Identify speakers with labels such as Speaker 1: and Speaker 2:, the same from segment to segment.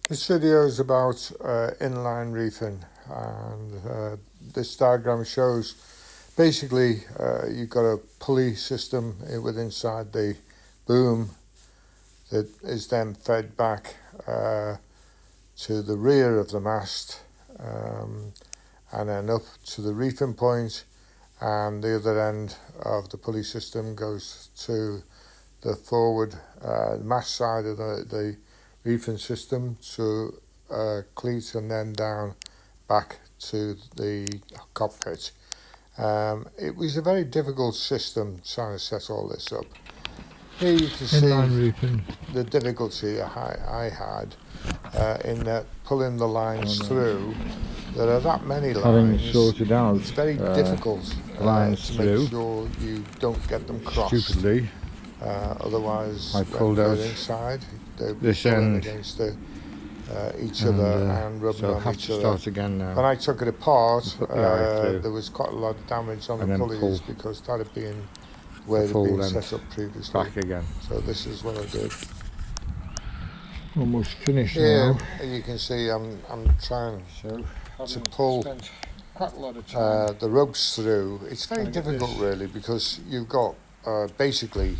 Speaker 1: This video is about inline reefing, and this diagram shows basically you've got a pulley system with inside the boom that is then fed back to the rear of the mast, and then up to the reefing point, and the other end of the pulley system goes to the forward mast side of the reefing system to cleat, and then down back to the cockpit. It was a very difficult system trying to set all this up. Here you can
Speaker 2: Inline
Speaker 1: see
Speaker 2: reefing.
Speaker 1: the difficulty I had in pulling the lines through. There are that many lines.
Speaker 2: Having sorted out
Speaker 1: it's very difficult
Speaker 2: lines
Speaker 1: to
Speaker 2: through,
Speaker 1: make sure you don't get them crossed.
Speaker 2: Stupidly,
Speaker 1: Otherwise,
Speaker 2: I pulled
Speaker 1: when
Speaker 2: out
Speaker 1: they're inside, they'll be
Speaker 2: this
Speaker 1: pulling
Speaker 2: end
Speaker 1: against each other and rubbing
Speaker 2: so I'll
Speaker 1: on
Speaker 2: have
Speaker 1: each
Speaker 2: to
Speaker 1: other.
Speaker 2: start again now.
Speaker 1: When I took it apart,
Speaker 2: Put the eye through,
Speaker 1: there was quite a lot of damage on
Speaker 2: and
Speaker 1: the
Speaker 2: then
Speaker 1: pulleys
Speaker 2: pull
Speaker 1: because that had been where it had
Speaker 2: full
Speaker 1: been
Speaker 2: length
Speaker 1: set up previously.
Speaker 2: back again.
Speaker 1: So this is what I did.
Speaker 2: Almost finished
Speaker 1: Here
Speaker 2: now.
Speaker 1: you can see I'm trying to pull
Speaker 2: quite a lot of time
Speaker 1: the ropes through. It's very difficult really, because you've got basically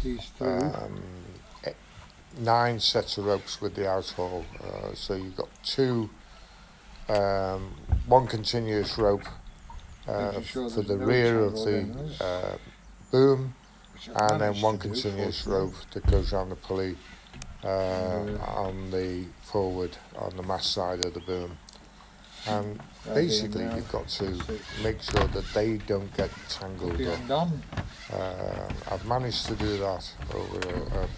Speaker 1: 9 sets of ropes with the outhaul. So you've got one continuous rope for the rear of the boom, and then one continuous rope that goes around the pulley on the forward, on the mast side of the boom. And basically you've got to make sure that they don't get tangled up. I've managed to do that over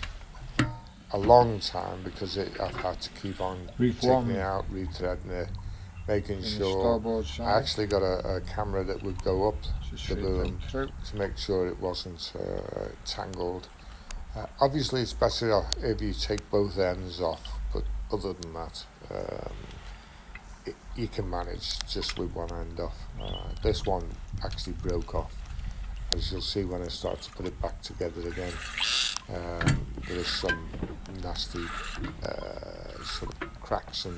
Speaker 1: a long time, because I've had to keep on taking it out, rethreading it, making sure. I actually got a camera that would go up the boom to make sure it wasn't tangled. Obviously it's better if you take both ends off, but other than that you can manage just with one end off. This one actually broke off, as you'll see when I start to put it back together again. There is some nasty sort of cracks in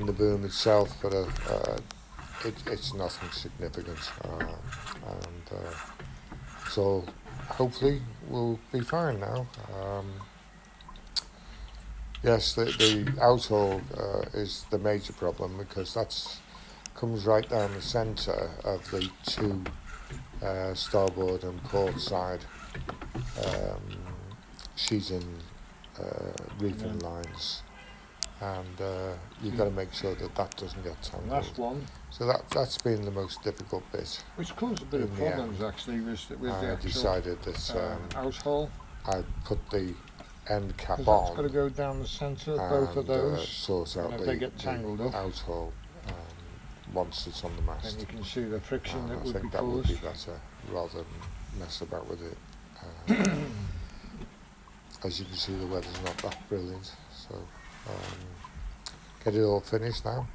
Speaker 1: the boom itself, but it's nothing significant, and so hopefully we'll be fine now. Yes, the outhaul is the major problem, because that comes right down the centre of the two starboard and port side sheeting reefing lines, and you've got to make sure that doesn't get tangled. So that's been the most difficult bit.
Speaker 2: Which caused a bit of problems actually with the
Speaker 1: I decided that
Speaker 2: outhaul.
Speaker 1: I'd put the end cap
Speaker 2: on. It's got to go down the centre of both of those.
Speaker 1: Sort out
Speaker 2: and if they get tangled up,
Speaker 1: outhaul once it's on the mast.
Speaker 2: And you can see the friction that would be caused.
Speaker 1: I think that would be better, rather than mess about with it. As you can see, the weather's not that brilliant, so get it all finished now.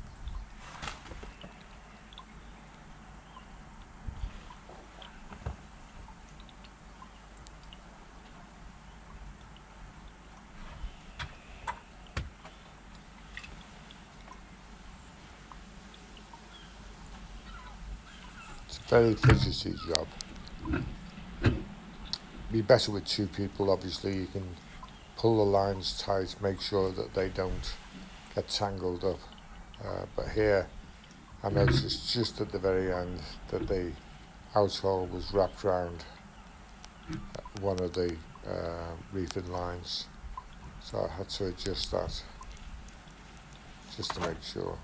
Speaker 1: It's a very fidgety job. Be better with 2 people, obviously. You can pull the lines tight, make sure that they don't get tangled up, but here I noticed just at the very end that the outhaul was wrapped around one of the reefing lines, so I had to adjust that just to make sure.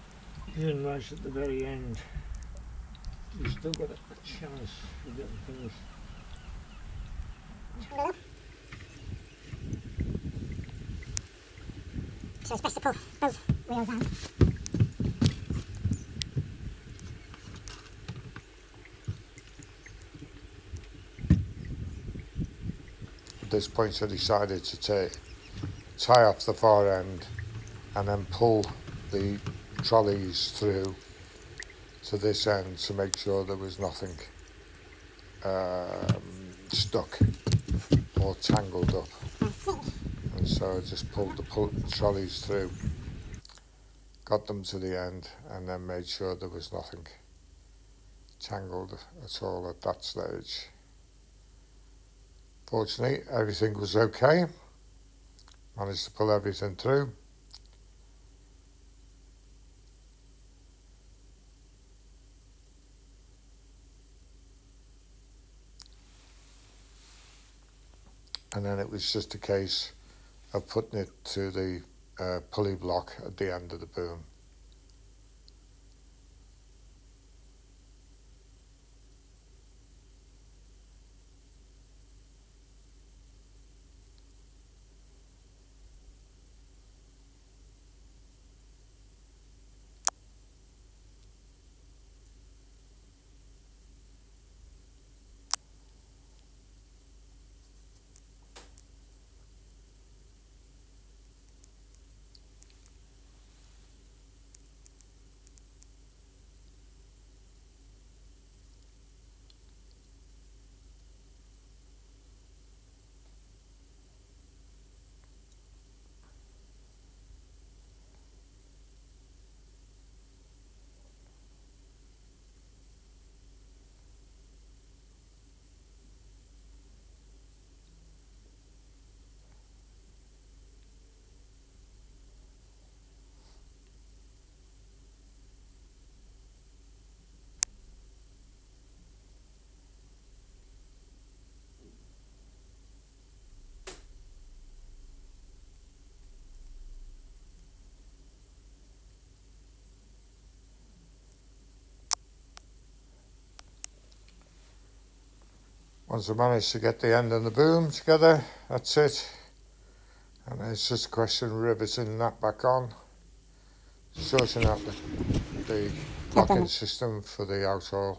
Speaker 2: Even right at the very end, you've still got a chance of getting finished.
Speaker 3: So it's best to pull both wheels round.
Speaker 1: At this point I decided to tie off the far end and then pull the trolleys through to this end to make sure there was nothing stuck or tangled up. And so I just pulled the trolleys through. got them to the end, and then made sure there was nothing tangled at all at that stage. Fortunately, everything was okay. Managed to pull everything through. And then it was just a case of putting it to the pulley block at the end of the boom. Once I managed to get the end and the boom together, that's it. And it's just a question of riveting that back on, sorting out the locking system for the outhaul,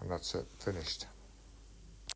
Speaker 1: and that's it, finished.